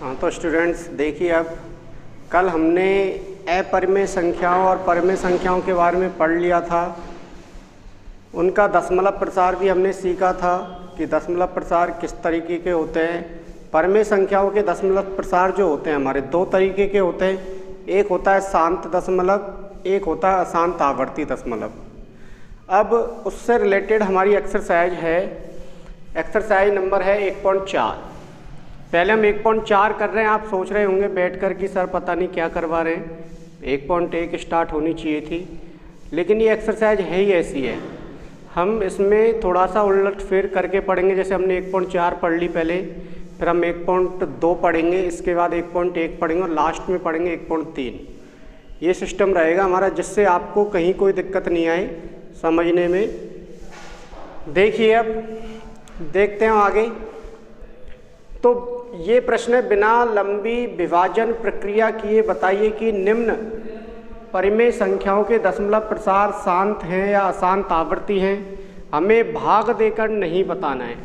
हाँ तो स्टूडेंट्स देखिए, अब कल हमने अपरिमेय संख्याओं और परिमेय संख्याओं के बारे में पढ़ लिया था। उनका दशमलव प्रसार भी हमने सीखा था कि दशमलव प्रसार किस तरीके के होते हैं। परिमेय संख्याओं के दशमलव प्रसार जो होते हैं हमारे दो तरीके के होते हैं, एक होता है शांत दशमलव, एक होता है अशांत आवर्ती दशमलव। अब उससे रिलेटेड हमारी एक्सरसाइज है, एक्सरसाइज नंबर है 1.4। पहले हम 1.4 कर रहे हैं। आप सोच रहे होंगे बैठकर कि सर पता नहीं क्या करवा रहे हैं, 1.1 स्टार्ट होनी चाहिए थी, लेकिन ये एक्सरसाइज है ही ऐसी है। हम इसमें थोड़ा सा उलट फेर करके पढ़ेंगे। जैसे हमने 1.4 पढ़ ली पहले, फिर हम 1.2 पढ़ेंगे, इसके बाद 1.1 पढ़ेंगे और लास्ट में पढ़ेंगे 1.3। ये सिस्टम रहेगा हमारा, जिससे आपको कहीं कोई दिक्कत नहीं आए समझने में। देखिए अब देखते हैं आगे। तो ये प्रश्न है, बिना लंबी विभाजन प्रक्रिया किए बताइए कि निम्न परिमेय संख्याओं के दशमलव प्रसार शांत हैं या अशांत आवर्ती हैं। हमें भाग देकर नहीं बताना है।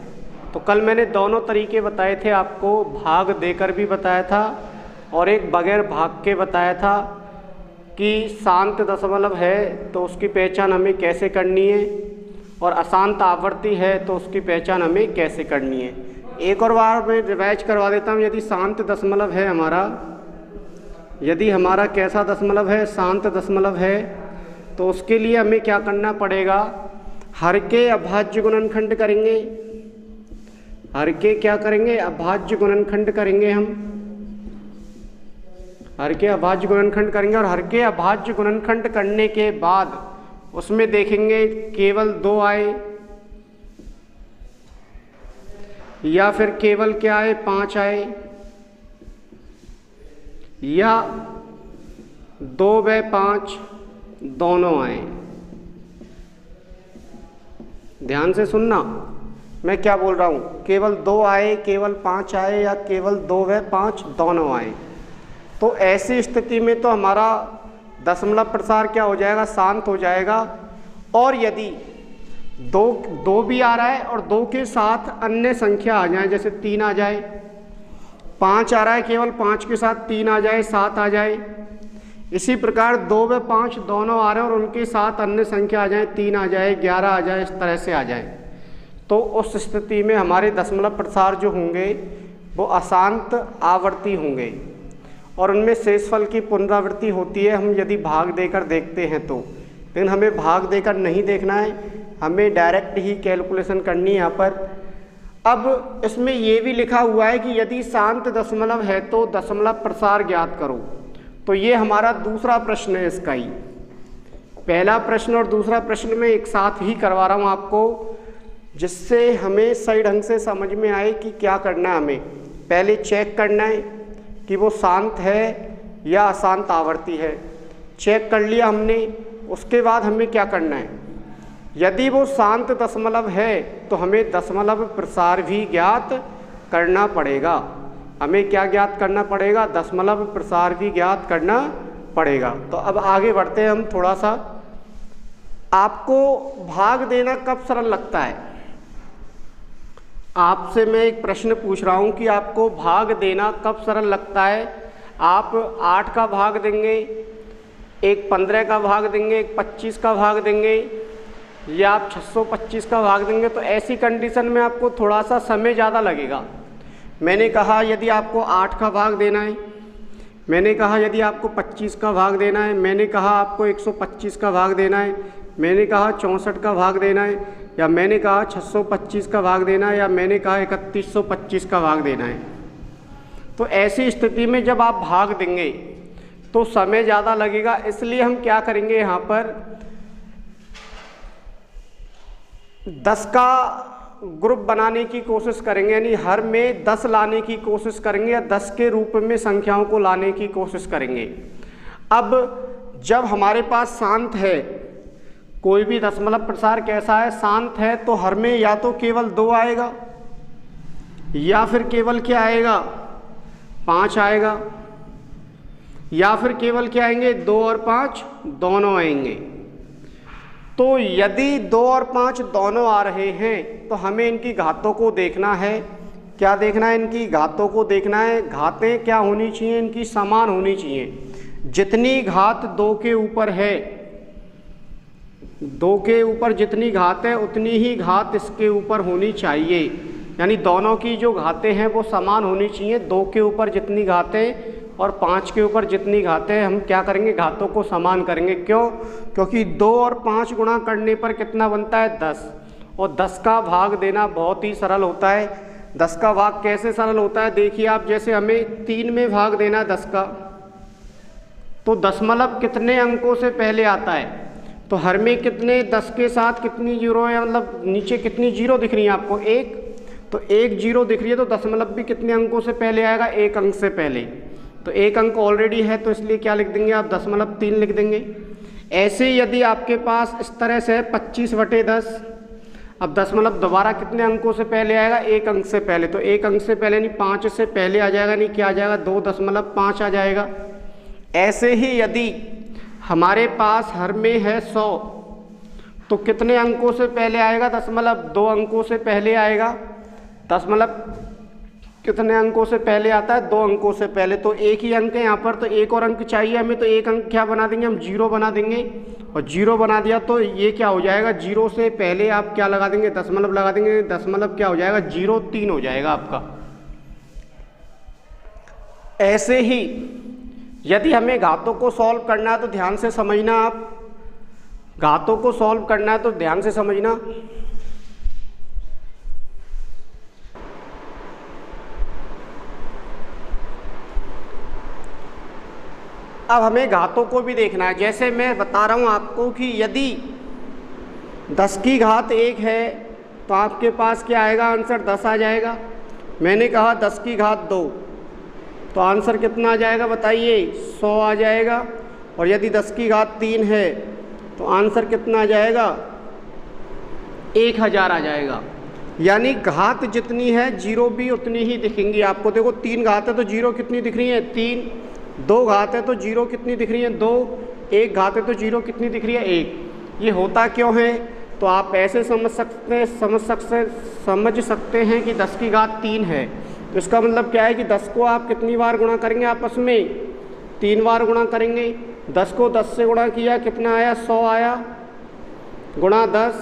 तो कल मैंने दोनों तरीके बताए थे आपको, भाग देकर भी बताया था और एक बगैर भाग के बताया था कि शांत दशमलव है तो उसकी पहचान हमें कैसे करनी है और अशांत आवर्ती है तो उसकी पहचान हमें कैसे करनी है। एक और बार मैं रिवाइज करवा देता हूँ। यदि शांत दशमलव है हमारा, यदि हमारा कैसा दशमलव है, शांत दशमलव है, तो उसके लिए हमें क्या करना पड़ेगा, हर के अभाज्य गुणनखंड करेंगे। हर के क्या करेंगे, अभाज्य गुणनखंड करेंगे। हम हर के अभाज्य गुणनखंड करेंगे और हर के अभाज्य गुणनखंड करने के बाद उसमें देखेंगे केवल 2 आए या फिर केवल क्या आए, 5 आए, या 2 व 5 दोनों आए। ध्यान से सुनना मैं क्या बोल रहा हूँ। केवल 2 आए, केवल 5 आए या केवल 2 व 5 दोनों आए। तो ऐसी स्थिति में तो हमारा दशमलव प्रसार क्या हो जाएगा, शांत हो जाएगा। और यदि दो भी आ रहा है और 2 के साथ अन्य संख्या आ जाए, जैसे 3 आ जाए, 5 आ रहा है, केवल 5 के साथ 3 आ जाए, 7 आ जाए। इसी प्रकार 2 व 5 दोनों आ रहे हैं और उनके साथ अन्य संख्या आ जाए, 3 आ जाए, 11 आ जाए, इस तरह से आ जाए, तो उस स्थिति में हमारे दशमलव प्रसार जो होंगे वो अशांत आवर्ती होंगे और उनमें शेषफल की पुनरावृत्ति होती है। हम यदि भाग देकर देखते हैं तो, लेकिन हमें भाग देकर नहीं देखना है, हमें डायरेक्ट ही कैलकुलेशन करनी है यहाँ पर। अब इसमें ये भी लिखा हुआ है कि यदि शांत दशमलव है तो दशमलव प्रसार ज्ञात करो। तो ये हमारा दूसरा प्रश्न है इसका ही। पहला प्रश्न और दूसरा प्रश्न में एक साथ ही करवा रहा हूँ आपको, जिससे हमें सही ढंग से समझ में आए कि क्या करना है। हमें पहले चेक करना है कि वो शांत है या अशांत आवर्ती है। चेक कर लिया हमने, उसके बाद हमें क्या करना है, यदि वो शांत दशमलव है तो हमें दशमलव प्रसार भी ज्ञात करना पड़ेगा। हमें क्या ज्ञात करना पड़ेगा, दशमलव प्रसार भी ज्ञात करना पड़ेगा। तो अब आगे बढ़ते हैं हम थोड़ा सा। आपको भाग देना कब सरल लगता है? आपसे मैं एक प्रश्न पूछ रहा हूँ कि आपको भाग देना कब सरल लगता है। आप 8 का भाग देंगे, एक 15 का भाग देंगे, एक 25 का भाग देंगे, या आप 625 का भाग देंगे। तो ऐसी कंडीशन में आपको थोड़ा सा समय ज़्यादा लगेगा। मैंने कहा यदि आपको 8 का भाग देना है, मैंने कहा यदि आपको 25 का भाग देना है, मैंने कहा आपको 125 का भाग देना है, मैंने कहा 64 का भाग देना है, या मैंने कहा 625 का भाग देना है, या मैंने कहा 3125 का भाग देना है। तो ऐसी स्थिति में जब आप भाग देंगे तो समय ज़्यादा लगेगा। इसलिए हम क्या करेंगे, यहाँ पर 10 का ग्रुप बनाने की कोशिश करेंगे, यानी हर में 10 लाने की कोशिश करेंगे या 10 के रूप में संख्याओं को लाने की कोशिश करेंगे। अब जब हमारे पास शांत है, कोई भी दशमलव प्रसार कैसा है, शांत है, तो हर में या तो केवल 2 आएगा या फिर केवल क्या आएगा, 5 आएगा, या फिर केवल क्या आएंगे, 2 और 5 दोनों आएंगे। तो यदि 2 और 5 दोनों आ रहे हैं तो हमें इनकी घातों को देखना है क्या देखना है, इनकी घातों को देखना है। घातें क्या होनी चाहिए, इनकी समान होनी चाहिए। जितनी घात 2 के ऊपर है, 2 के ऊपर जितनी घात है उतनी ही घात इसके ऊपर होनी चाहिए। यानी दोनों की जो घातें हैं वो समान होनी चाहिए। 2 के ऊपर जितनी घातें और 5 के ऊपर जितनी घातें, हम क्या करेंगे, घातों को समान करेंगे। क्यों? क्योंकि 2 और 5 गुणा करने पर कितना बनता है, 10। और 10 का भाग देना बहुत ही सरल होता है। 10 का भाग कैसे सरल होता है, देखिए आप, जैसे हमें 3 में भाग देना 10 का, तो दशमलव कितने अंकों से पहले आता है, तो हर में कितने, 10 के साथ कितनी जीरो है, मतलब नीचे कितनी जीरो दिख रही है आपको, 1, तो 1 जीरो दिख रही है, तो दशमलव भी कितने अंकों से पहले आएगा, 1 अंक से पहले। तो 1 अंक ऑलरेडी है, तो इसलिए क्या लिख देंगे आप, 0.3 लिख देंगे। ऐसे यदि आपके पास इस तरह से 25/10, अब दशमलव दोबारा कितने अंकों से पहले आएगा, 1 अंक से पहले, तो 1 अंक से पहले नहीं 5 से पहले आ जाएगा, नहीं क्या आ जाएगा, 2.5 आ जाएगा। ऐसे ही यदि हमारे पास हर में है 100, तो कितने अंकों से पहले आएगा, 2 अंकों से पहले आएगा। दशमलव कितने अंकों से पहले आता है, 2 अंकों से पहले, तो 1 ही अंक है यहाँ पर, तो 1 और अंक चाहिए हमें, तो 1 अंक क्या बना देंगे हम, 0 बना देंगे। और 0 बना दिया तो ये क्या हो जाएगा, 0 से पहले आप क्या लगा देंगे, दशमलव लगा देंगे। दशमलव क्या हो जाएगा, 0.3 हो जाएगा आपका। ऐसे ही यदि हमें घातों को सॉल्व करना है तो ध्यान से समझना, आप घातों को सॉल्व करना है तो ध्यान से समझना। अब हमें घातों को भी देखना है। जैसे मैं बता रहा हूँ आपको कि यदि 10 की घात 1 है तो आपके पास क्या आएगा, आंसर 10 आ जाएगा। मैंने कहा 10 की घात 2, तो आंसर कितना आ जाएगा बताइए, 100 आ जाएगा। और यदि 10 की घात 3 है तो आंसर कितना आ जाएगा, 1000 आ जाएगा। यानी घात जितनी है जीरो भी उतनी ही दिखेंगी आपको। देखो 3 घात है तो जीरो कितनी दिख रही है, 3। 2 घात है तो जीरो कितनी दिख रही है, 2। 1 घात है तो जीरो कितनी दिख रही है, 1। ये होता क्यों है, तो आप ऐसे समझ सकते हैं कि 10 की घात 3 है, तो इसका मतलब क्या है कि 10 को आप कितनी बार गुणा करेंगे आपस में, 3 बार गुणा करेंगे। 10 को 10 से गुणा किया, कितना आया, 100 आया, गुणा 10।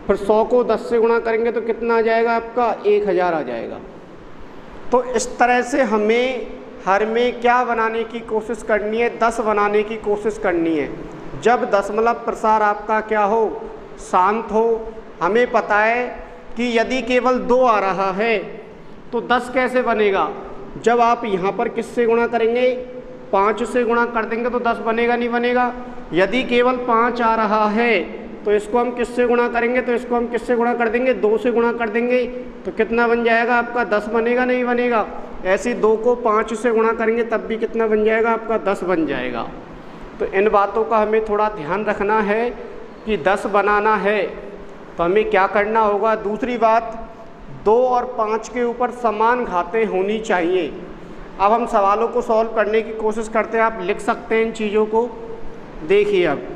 फिर 100 को 10 से गुणा करेंगे तो कितना आ जाएगा आपका, 1000 आ जाएगा। तो इस तरह से हमें हर में क्या बनाने की कोशिश करनी है, 10 बनाने की कोशिश करनी है। जब दशमलव प्रसार आपका क्या हो, शांत हो। हमें पता है कि यदि केवल 2 आ रहा है तो 10 कैसे बनेगा, जब आप यहाँ पर किससे गुणा करेंगे, 5 से गुणा कर देंगे तो 10 बनेगा, नहीं बनेगा। यदि केवल 5 आ रहा है तो इसको हम किससे गुणा करेंगे, तो इसको हम किससे गुणा कर देंगे, 2 से गुणा कर देंगे, तो कितना बन जाएगा आपका, 10 बनेगा, नहीं बनेगा। ऐसे 2 को 5 से गुणा करेंगे तब भी कितना बन जाएगा आपका, 10 बन जाएगा। तो इन बातों का हमें थोड़ा ध्यान रखना है कि 10 बनाना है तो हमें क्या करना होगा। दूसरी बात, 2 और 5 के ऊपर समान घातें होनी चाहिए। अब हम सवालों को सॉल्व करने की कोशिश करते हैं, आप लिख सकते हैं इन चीज़ों को। देखिए अब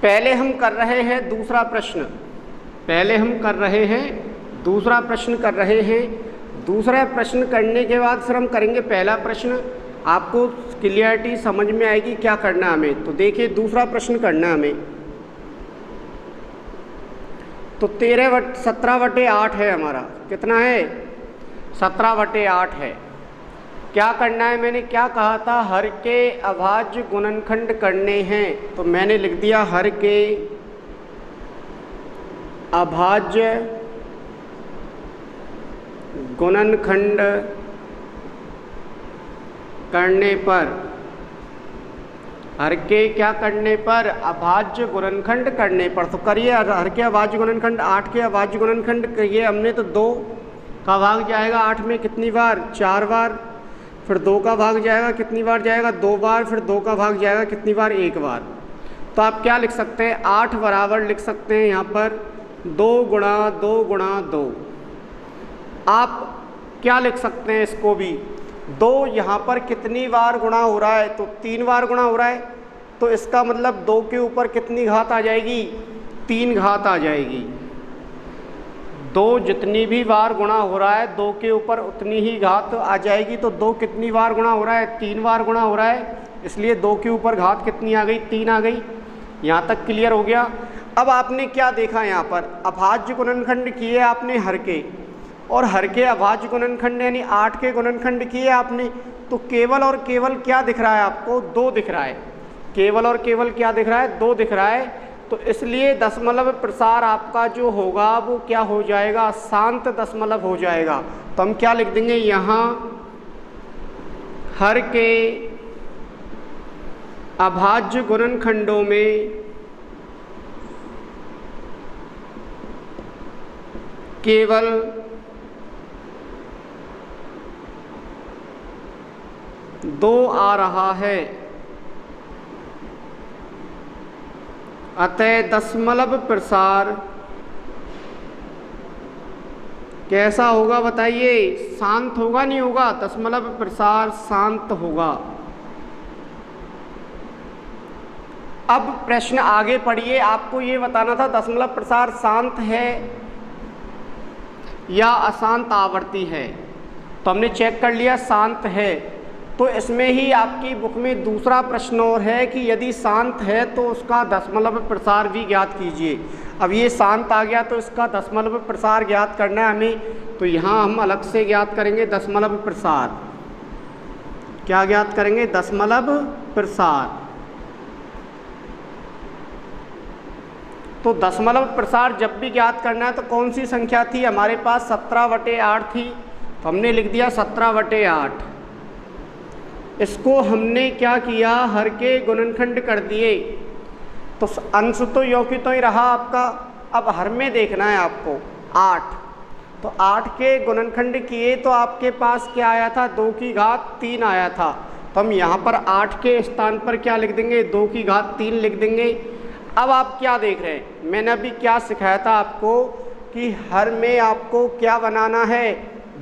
पहले हम कर रहे हैं दूसरा प्रश्न, दूसरा प्रश्न करने के बाद फिर हम करेंगे पहला प्रश्न। आपको क्लियरिटी समझ में आएगी क्या करना हमें। तो देखिए दूसरा प्रश्न करना हमें, तो 17/8 है हमारा, कितना है, 17/8 है। क्या करना है, मैंने क्या कहा था, हर के अभाज्य गुणनखंड करने हैं, तो मैंने लिख दिया हर के अभाज्य गुणनखंड करने पर, हर के क्या करने पर, अभाज्य गुणनखंड करने पर। तो करिए, हर के अभाज्य गुणनखंड, 8 के अभाज्य गुणनखंड करिए हमने, तो 2 का भाग जाएगा 8 में कितनी बार, 4 बार। फिर 2 का भाग जाएगा कितनी बार जाएगा, 2 बार। फिर 2 का भाग जाएगा कितनी बार, 1 बार। तो आप क्या लिख सकते हैं, 8 बराबर लिख सकते हैं यहाँ पर 2 गुणा 2 गुणा 2। आप क्या लिख सकते हैं इसको भी, 2 यहाँ पर कितनी बार गुणा हो रहा है, तो 3 बार गुणा हो रहा है। तो इसका मतलब 2 के ऊपर कितनी घात आ जाएगी, 3 घात आ जाएगी। 2 जितनी भी बार गुणा हो रहा है 2 के ऊपर उतनी ही घात आ जाएगी। तो 2 कितनी बार गुणा हो रहा है, 3 बार गुणा हो रहा है, इसलिए 2 के ऊपर घात कितनी आ गई, 3 आ गई। यहाँ तक क्लियर हो गया। अब आपने क्या देखा, यहाँ पर अभाज्य गुणनखंड किए आपने हर के, और हर के अभाज्य गुणनखंड यानी 8 के गुणनखंड किए आपने, तो केवल और केवल क्या दिख रहा है आपको, 2 दिख रहा है। केवल और केवल क्या दिख रहा है, 2 दिख रहा है। तो इसलिए दशमलव प्रसार आपका जो होगा वो क्या हो जाएगा, शांत दशमलव हो जाएगा। तो हम क्या लिख देंगे यहाँ, हर के अभाज्य गुणनखंडों में केवल दो आ रहा है, अतः दशमलव प्रसार कैसा होगा बताइए, शांत होगा नहीं होगा, दशमलव प्रसार शांत होगा। अब प्रश्न आगे पढ़िए, आपको ये बताना था दशमलव प्रसार शांत है या अशांत आवर्ती है। तो हमने चेक कर लिया शांत है। तो इसमें ही आपकी बुक में दूसरा प्रश्न और है कि यदि शांत है तो उसका दशमलव प्रसार भी ज्ञात कीजिए। अब ये शांत आ गया तो इसका दशमलव प्रसार ज्ञात करना है हमें। तो यहाँ हम अलग से ज्ञात करेंगे दशमलव प्रसार। क्या ज्ञात करेंगे, दशमलव प्रसार। तो दशमलव प्रसार जब भी ज्ञात करना है तो कौन सी संख्या थी हमारे पास, 17/8 थी। तो हमने लिख दिया 17/8। इसको हमने क्या किया, हर के गुणनखंड कर दिए। तो अंश तो यो की तो ही रहा आपका। अब हर में देखना है आपको 8। तो 8 के गुणनखंड किए तो आपके पास क्या आया था, 2 की घात 3 आया था। तो हम यहाँ पर 8 के स्थान पर क्या लिख देंगे, 2 की घात 3 लिख देंगे। अब आप क्या देख रहे हैं, मैंने अभी क्या सिखाया था आपको कि हर में आपको क्या बनाना है,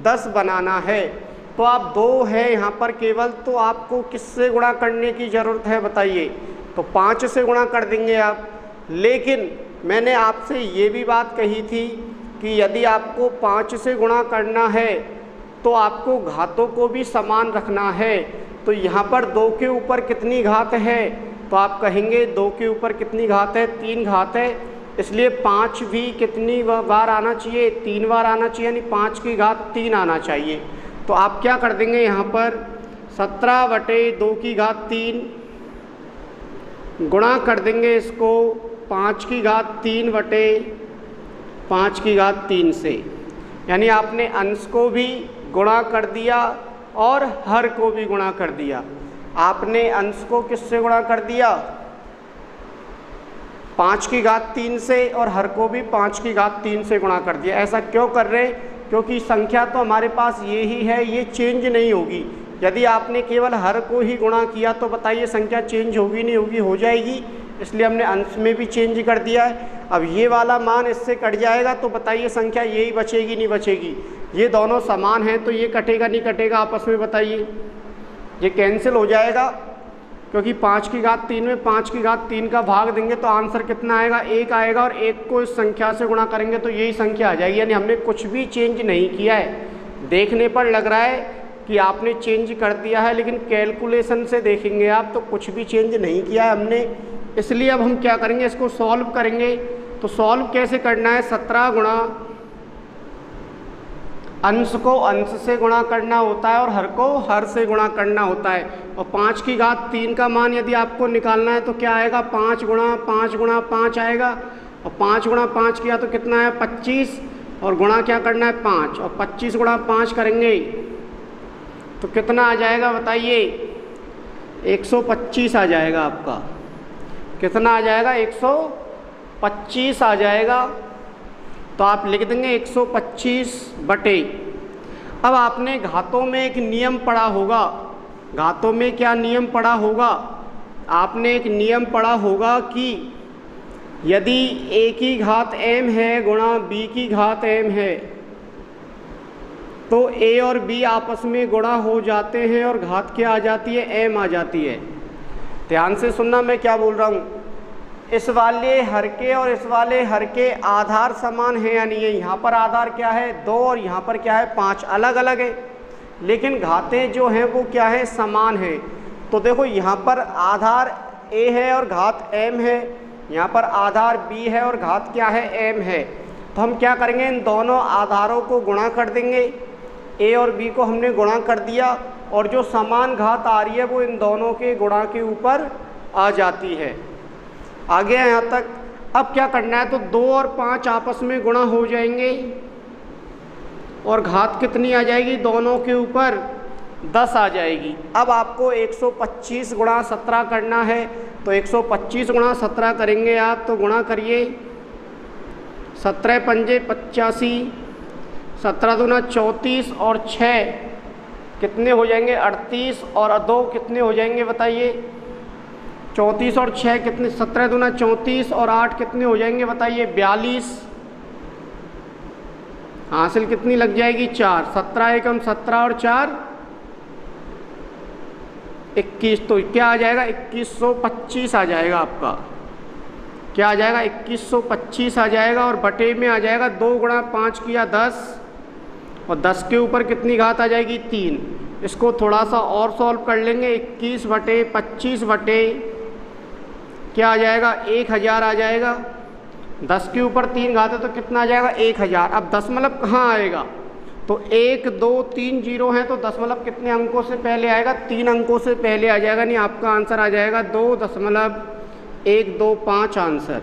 10 बनाना है। तो आप 2 है यहाँ पर केवल, तो आपको किससे गुणा करने की ज़रूरत है बताइए, तो 5 से गुणा कर देंगे आप। लेकिन मैंने आपसे ये भी बात कही थी कि यदि आपको 5 से गुणा करना है तो आपको घातों को भी समान रखना है। तो यहाँ पर 2 के ऊपर कितनी घात है, तो आप कहेंगे 2 के ऊपर कितनी घात है, 3 घात है। इसलिए 5 भी कितनी बार आना चाहिए, 3 बार आना चाहिए, यानी 5 की घात 3 आना चाहिए। तो आप क्या कर देंगे यहाँ पर 17/2 की घात 3 गुणा कर देंगे इसको 5 की घात 3/5 की घात 3 से। यानी आपने अंश को भी गुणा कर दिया और हर को भी गुणा कर दिया। आपने अंश को किससे गुणा कर दिया, 5 की घात 3 से, और हर को भी 5 की घात 3 से गुणा कर दिया। ऐसा क्यों कर रहे हैं, क्योंकि संख्या तो हमारे पास ये ही है, ये चेंज नहीं होगी। यदि आपने केवल हर को ही गुणा किया तो बताइए संख्या चेंज होगी नहीं होगी, हो जाएगी। इसलिए हमने अंश में भी चेंज कर दिया है। अब ये वाला मान इससे कट जाएगा तो बताइए संख्या यही बचेगी नहीं बचेगी, ये दोनों समान हैं तो ये कटेगा नहीं कटेगा आपस में बताइए, ये कैंसिल हो जाएगा। क्योंकि 5 की घात 3 में 5 की घात 3 का भाग देंगे तो आंसर कितना आएगा, 1 आएगा, और 1 को इस संख्या से गुणा करेंगे तो यही संख्या आ जाएगी। यानी हमने कुछ भी चेंज नहीं किया है। देखने पर लग रहा है कि आपने चेंज कर दिया है, लेकिन कैलकुलेशन से देखेंगे आप तो कुछ भी चेंज नहीं किया है हमने। इसलिए अब हम क्या करेंगे, इसको सॉल्व करेंगे। तो सॉल्व कैसे करना है, 17 गुणा अंश को अंश से गुणा करना होता है और हर को हर से गुणा करना होता है। और 5 की घात 3 का मान यदि आपको निकालना है तो क्या आएगा, 5 गुणा 5 आएगा। और 5 गुणा 5 किया तो कितना है, 25, और गुणा क्या करना है 5, और 25 गुणा 5 करेंगे तो कितना आ जाएगा बताइए, 125 आ जाएगा आपका। कितना आ जाएगा, 125 आ जाएगा। तो आप लिख देंगे 125 बटे। अब आपने घातों में एक नियम पढ़ा होगा, घातों में क्या नियम पढ़ा होगा, आपने एक नियम पढ़ा होगा कि यदि a की घात m है गुणा b की घात m है तो a और b आपस में गुणा हो जाते हैं और घात क्या आ जाती है, m आ जाती है। ध्यान से सुनना मैं क्या बोल रहा हूँ। इस वाले हर के और इस वाले हर के आधार समान है या नहीं है। यहाँ पर आधार क्या है 2 और यहाँ पर क्या है 5, अलग अलग है, लेकिन घातें जो हैं वो क्या है समान है। तो देखो यहाँ पर आधार a है और घात m है, यहाँ पर आधार b है और घात क्या है m है। तो हम क्या करेंगे, इन दोनों आधारों को गुणा कर देंगे। a और b को हमने गुणा कर दिया और जो समान घात आ रही है वो इन दोनों के गुणा के ऊपर आ जाती है। आ गया यहाँ तक। अब क्या करना है, तो 2 और 5 आपस में गुणा हो जाएंगे और घात कितनी आ जाएगी, दोनों के ऊपर 10 आ जाएगी। अब आपको 125 गुणा 17 करना है, तो 125 गुणा 17 करेंगे आप, तो गुणा करिए 17 पंजे 85, 17 दूना 34 और 6 कितने हो जाएंगे 38 और 2 कितने हो जाएंगे बताइए 34 और 6 कितने, 17 दूना 34 और 8 कितने हो जाएंगे बताइए 42। हासिल कितनी लग जाएगी 4, 17 एकम 17 और 4 21, तो क्या आ जाएगा 2125 आ जाएगा आपका। क्या आ जाएगा 2125 आ जाएगा और बटे में आ जाएगा 2 गुणा 5 किया 10 और 10 के ऊपर कितनी घात आ जाएगी 3। इसको थोड़ा सा और सॉल्व कर लेंगे, 21 बटे 25 बटे क्या आ जाएगा 1000 आ जाएगा। 10 के ऊपर 3 घात है तो कितना आ जाएगा 1000। अब दशमलव कहाँ आएगा, तो 1 2 3 0 है तो दशमलव कितने अंकों से पहले आएगा, 3 अंकों से पहले आ जाएगा। नहीं, आपका आंसर आ जाएगा 2.125 आंसर।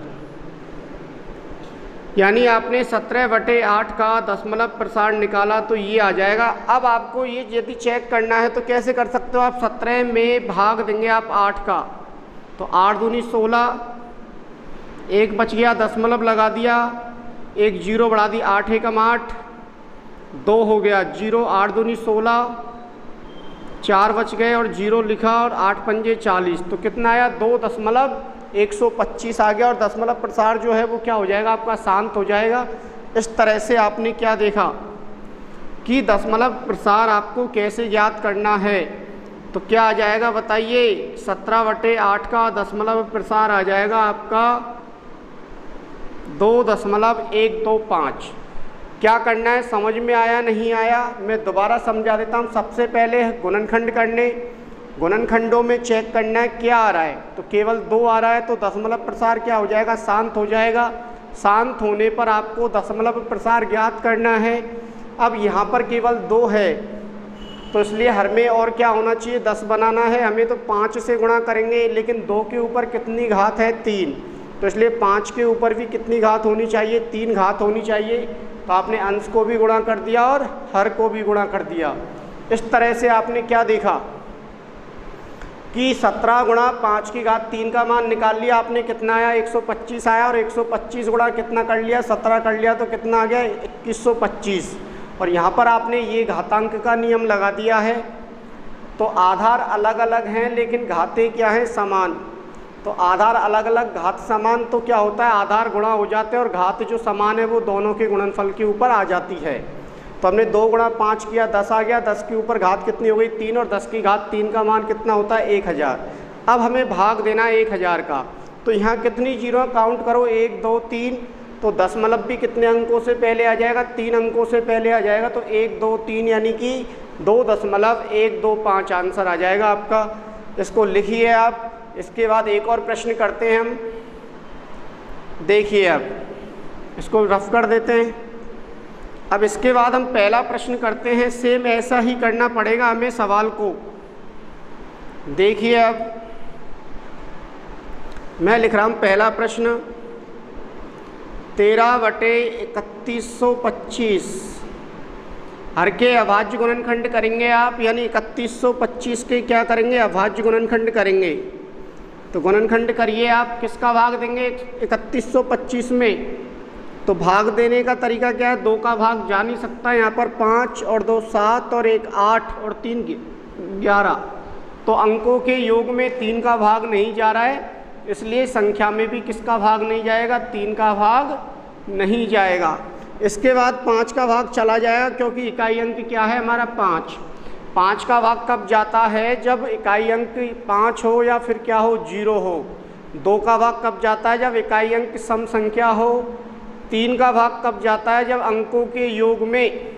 यानी आपने 17/8 का दशमलव प्रसार निकाला तो ये आ जाएगा। अब आपको ये यदि चेक करना है तो कैसे कर सकते हो आप, 17 में भाग देंगे आप 8 का, तो 8 दूनी 16, 1 बच गया दशमलव लगा दिया, 1 0 बढ़ा दी, 8 एकम 8, 2 हो गया 0, 8 दूनी 16, 4 बच गए और 0 लिखा और 8 पंजे 40, तो कितना आया 2.125 आ गया। और दशमलव प्रसार जो है वो क्या हो जाएगा आपका शांत हो जाएगा। इस तरह से आपने क्या देखा कि दशमलव प्रसार आपको कैसे ज्ञात करना है। तो क्या आ जाएगा बताइए, 17/8 का दशमलव प्रसार आ जाएगा आपका 2.125। क्या करना है, समझ में आया नहीं आया, मैं दोबारा समझा देता हूँ। सबसे पहले गुणनखंड करने, गुणनखंडों में चेक करना है क्या आ रहा है, तो केवल 2 आ रहा है तो दशमलव प्रसार क्या हो जाएगा, शांत हो जाएगा। शांत होने पर आपको दशमलव प्रसार ज्ञात करना है। अब यहाँ पर केवल 2 है तो इसलिए हर में और क्या होना चाहिए 10 बनाना है हमें, तो 5 से गुणा करेंगे, लेकिन 2 के ऊपर कितनी घात है 3, तो इसलिए 5 के ऊपर भी कितनी घात होनी चाहिए 3 घात होनी चाहिए। तो आपने अंश को भी गुणा कर दिया और हर को भी गुणा कर दिया। इस तरह से आपने क्या देखा कि 17 गुणा 5 की घात 3 का मान निकाल लिया आपने, कितना आया 125 आया, और 125 गुणा कितना कर लिया 17 कर लिया, तो कितना आ गया 2125। और यहाँ पर आपने ये घातांक का नियम लगा दिया है। तो आधार अलग अलग हैं लेकिन घातें क्या हैं समान। तो आधार अलग अलग घात समान, तो क्या होता है आधार गुणा हो जाते हैं और घात जो समान है वो दोनों के गुणनफल के ऊपर आ जाती है। तो हमने 2 गुणा 5 किया 10 आ गया, 10 के ऊपर घात कितनी हो गई 3, और 10 की घात 3 का मान कितना होता है 1000। अब हमें भाग देना है 1000 का, तो यहाँ कितनी जीरो काउंट करो 1 2 3, तो दशमलव भी कितने अंकों से पहले आ जाएगा 3 अंकों से पहले आ जाएगा, तो 1 2 3 यानी कि 2.125 आंसर आ जाएगा आपका। इसको लिखिए आप। इसके बाद एक और प्रश्न करते हैं हम, देखिए अब इसको रफ कर देते हैं। अब इसके बाद हम पहला प्रश्न करते हैं, सेम ऐसा ही करना पड़ेगा हमें सवाल को। देखिए अब मैं लिख रहा हूँ पहला प्रश्न, 13/3125 हर के अभाज्य गुणनखंड करेंगे आप, यानी 3125 के क्या करेंगे अभाज्य गुणनखंड करेंगे। तो गुणनखंड करिए आप, किसका भाग देंगे 3125 में, तो भाग देने का तरीका क्या है, 2 का भाग जा नहीं सकता, यहाँ पर 5 और 2 7 और 1 8 और 3 11, तो अंकों के योग में 3 का भाग नहीं जा रहा है, इसलिए संख्या में भी किसका भाग नहीं जाएगा 3 का भाग नहीं जाएगा। इसके बाद 5 का भाग चला जाएगा क्योंकि इकाई अंक क्या है हमारा 5। 5 का भाग कब जाता है? जब इकाई अंक 5 हो या फिर क्या हो, 0 हो। 2 का भाग कब जाता है? जब इकाई अंक सम संख्या हो। 3 का भाग कब जाता है? जब अंकों के योग में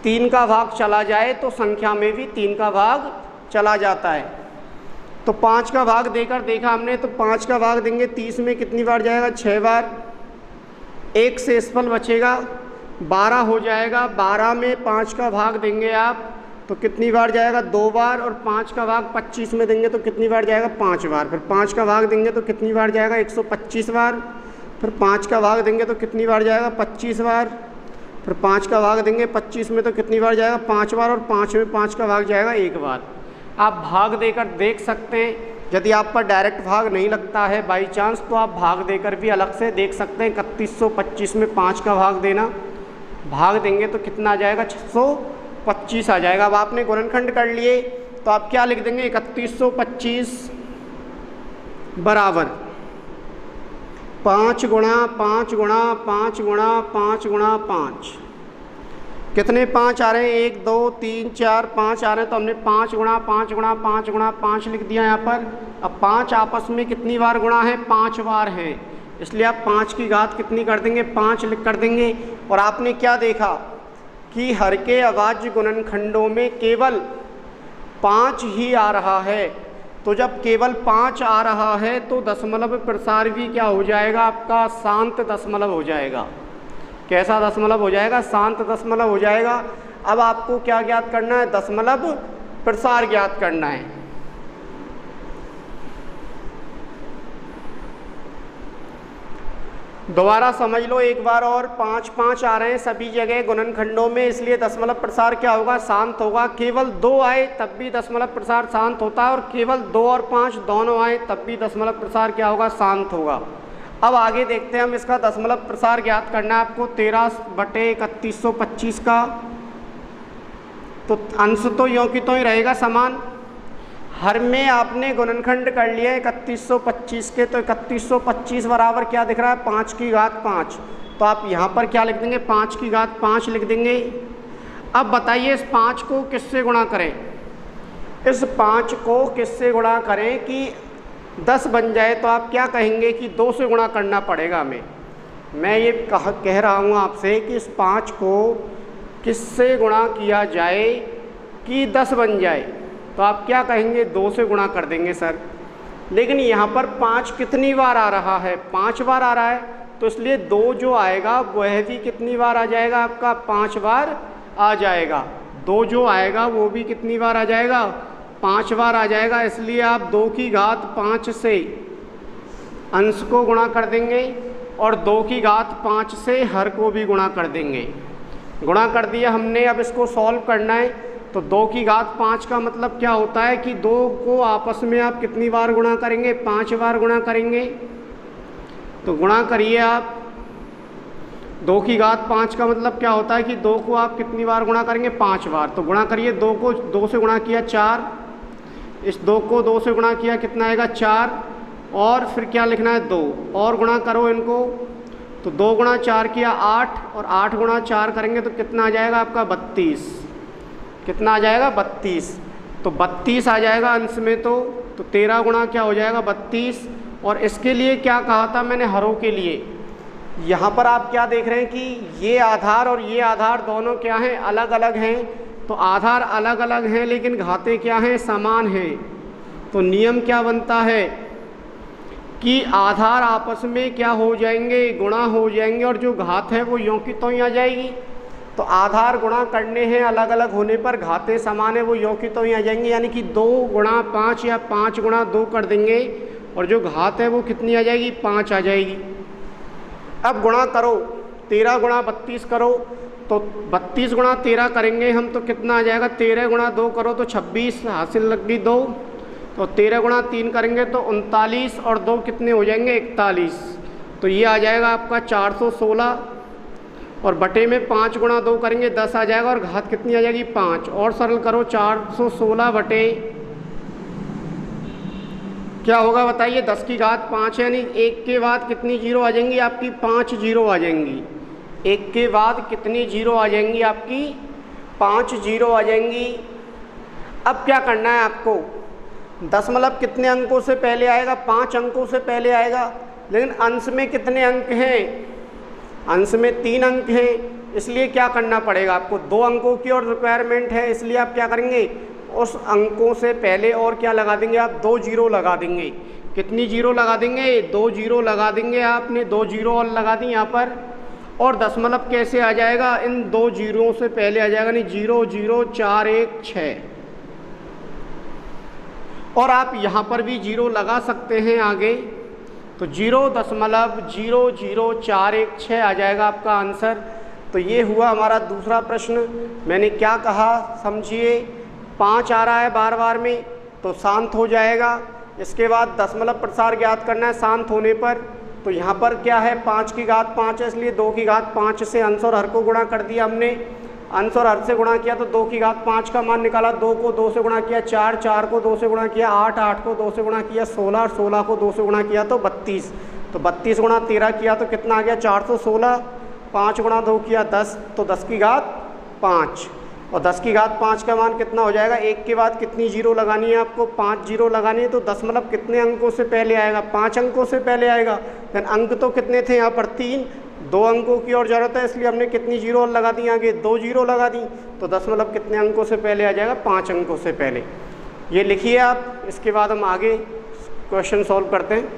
3 का भाग चला जाए तो संख्या में भी 3 का भाग चला जाता है। तो 5 का भाग देकर देखा हमने, तो 5 का भाग देंगे 30 में कितनी बार जाएगा? 6 बार। 1 शेषफल बचेगा, 12 हो जाएगा। 12 में 5 का भाग देंगे आप तो कितनी बार जाएगा? 2 बार। और 5 का भाग 25 में देंगे तो कितनी बार जाएगा? 5 बार। फिर 5 का भाग देंगे तो कितनी बार जाएगा? 125 बार। फिर 5 का भाग देंगे तो कितनी बार जाएगा? 25 बार। फिर 5 का भाग देंगे 25 में तो कितनी बार जाएगा? 5 बार। और 5 में 5 का भाग जाएगा 1 बार। आप भाग देकर देख सकते हैं। यदि आप पर डायरेक्ट भाग नहीं लगता है बाई चांस, तो आप भाग देकर भी अलग से देख सकते हैं। 3125 में 5 का भाग देना, भाग देंगे तो कितना आ जाएगा? 625 आ जाएगा। अब आपने गुणनखंड कर लिए तो आप क्या लिख देंगे? 3125 बराबर 5 गुणा 5 गुणा 5 गुणा 5 गुणा 5। कितने 5 आ रहे हैं? 1 2 3 4 5 आ रहे हैं। तो हमने 5 गुणा 5 गुणा 5 गुणा 5 लिख दिया यहाँ पर। अब 5 आपस में कितनी बार गुणा है? 5 बार है। इसलिए आप 5 की घात कितनी कर देंगे? 5 लिख कर देंगे। और आपने क्या देखा कि हर के अभाज्य गुणनखंडों में केवल 5 ही आ रहा है। तो जब केवल 5 आ रहा है तो दशमलव प्रसार भी क्या हो जाएगा? आपका शांत दशमलव हो जाएगा। कैसा दशमलव हो जाएगा? शांत दशमलव हो जाएगा। अब आपको क्या ज्ञात करना है? दशमलव प्रसार ज्ञात करना है। दोबारा समझ लो एक बार और। 5 5 आ रहे हैं सभी जगह गुणनखंडों में, इसलिए दशमलव प्रसार क्या होगा? शांत होगा। केवल 2 आए तब भी दशमलव प्रसार शांत होता है, और केवल 2 और 5 दोनों आए तब भी दशमलव प्रसार क्या होगा? शांत होगा। अब आगे देखते हैं हम। इसका दशमलव प्रसार ज्ञात करना है आपको 13/3125 का। तो अंश तो यों की तो ही रहेगा समान। हर में आपने गुणनखंड कर लिया 3125 के, तो 3125 बराबर क्या दिख रहा है? 5 की घात 5। तो आप यहाँ पर क्या लिख देंगे? 5 की घात 5 लिख देंगे। अब बताइए इस 5 को किससे गुणा करें? इस 5 को किससे गुणा करें कि 10 बन जाए? तो आप क्या कहेंगे कि 2 से गुणा करना पड़ेगा हमें। मैं ये कह रहा हूँ आपसे कि इस 5 को किससे गुणा किया जाए कि 10 बन जाए? तो आप क्या कहेंगे? 2 से गुणा कर देंगे सर। लेकिन यहाँ पर 5 कितनी बार आ रहा है? 5 बार आ रहा है, तो इसलिए 2 जो आएगा वह भी कितनी बार आ जाएगा? आपका 5 बार आ जाएगा। 2 जो आएगा वो भी कितनी बार आ जाएगा? 5 बार आ जाएगा। इसलिए आप 2 की घात 5 से अंश को गुणा कर देंगे और 2 की घात 5 से हर को भी गुणा कर देंगे। गुणा कर दिया हमने। अब इसको सॉल्व करना है। तो 2 की घात 5 का मतलब क्या होता है कि 2 को आपस में आप कितनी बार गुणा करेंगे? 5 बार गुणा करेंगे। तो गुणा करिए आप। 2 की घात 5 का मतलब क्या होता है कि 2 को आप कितनी बार गुणा करेंगे? 5 बार। तो गुणा करिए। 2 को 2 से गुणा किया 4, इस 2 को 2 से गुणा किया कितना आएगा? 4। और फिर क्या लिखना है? 2 और गुणा करो इनको। तो 2 गुणा 4 किया 8, और 8 गुणा 4 करेंगे तो कितना आ जाएगा आपका? 32। कितना आ जाएगा? 32। तो 32 आ जाएगा अंश में। तो 13 गुणा क्या हो जाएगा? 32। और इसके लिए क्या कहा था मैंने? हरों के लिए। यहाँ पर आप क्या देख रहे हैं कि ये आधार और ये आधार दोनों क्या हैं? अलग अलग हैं। तो आधार अलग अलग हैं लेकिन घातें क्या हैं? समान हैं। तो नियम क्या बनता है कि आधार आपस में क्या हो जाएंगे? गुणा हो जाएंगे, और जो घात है वो यों की त्यों ही आ जाएगी। तो आधार गुणा करने हैं अलग अलग होने पर, घातें समान है वो यों की त्यों ही आ जाएंगी। यानी कि 2 गुणा 5 या 5 गुणा 2 कर देंगे, और जो घात है वो कितनी आ जाएगी? 5 आ जाएगी। अब गुणा करो। 13 गुणा 32 करो, तो 32 गुणा 13 करेंगे हम तो कितना आ जाएगा? 13 गुणा 2 करो तो 26, हासिल लग गई 2। तो 13 गुणा 3 करेंगे तो 39, और 2 कितने हो जाएंगे? 41। तो ये आ जाएगा आपका 416, और बटे में 5 गुणा 2 करेंगे 10 आ जाएगा, और घात कितनी आ जाएगी? 5। और सरल करो। 416 बटे क्या होगा बताइए? 10 की घात 5, यानी 1 के बाद कितनी जीरो आ जाएंगी आपकी? 5 जीरो आ जाएंगी। 1 के बाद कितनी जीरो आ जाएंगी आपकी? 5 जीरो आ जाएंगी। अब क्या करना है आपको, दशमलव कितने अंकों से पहले आएगा, 5 अंकों से पहले आएगा, लेकिन अंश में कितने अंक हैं, अंश में 3 अंक हैं, इसलिए क्या करना पड़ेगा आपको, 2 अंकों की और रिक्वायरमेंट है, इसलिए आप क्या करेंगे, उस अंकों से पहले और क्या लगा देंगे आप, 2 जीरो लगा देंगे। कितनी जीरो लगा देंगे, 2 जीरो लगा देंगे। आपने 2 जीरो और लगा दी यहाँ पर, और दशमलव कैसे आ जाएगा, इन 2 जीरो से पहले आ जाएगा, नहीं 0 0 4 1 6। और आप यहाँ पर भी जीरो लगा सकते हैं आगे, तो 0.00416 आ जाएगा आपका आंसर। तो ये हुआ हमारा दूसरा प्रश्न। मैंने क्या कहा समझिए, 5 आ रहा है बार बार में तो शांत हो जाएगा। इसके बाद दशमलव प्रसार ज्ञात करना है शांत होने पर, तो यहाँ पर क्या है 5 की घात 5 है, इसलिए 2 की घात 5 से अंश और हर को गुणा कर दिया हमने। अंश और हर से गुणा किया तो 2 की घात 5 का मान निकाला, 2 को 2 से गुणा किया 4, 4 को 2 से गुणा किया 8, 8 को 2 से गुणा किया 16, और 16 को 2 से गुणा किया तो 32। तो 32 गुणा 13 किया तो कितना आ गया 416, 5 गुणा 2 किया 10, तो 10 की घात 5, और 10 की घात 5 का मान कितना हो जाएगा, 1 के बाद कितनी जीरो लगानी है आपको, 5 जीरो लगानी है। तो दशमलव कितने अंकों से पहले आएगा, 5 अंकों से पहले आएगा। लेकिन अंक तो कितने थे यहाँ पर 3, 2 अंकों की और ज़रूरत है, इसलिए हमने कितनी जीरो और लगा दी, आगे 2 जीरो लगा दी। तो दशमलव कितने अंकों से पहले आ जाएगा, 5 अंकों से पहले। ये लिखिए आप, इसके बाद हम आगे क्वेश्चन सॉल्व करते हैं।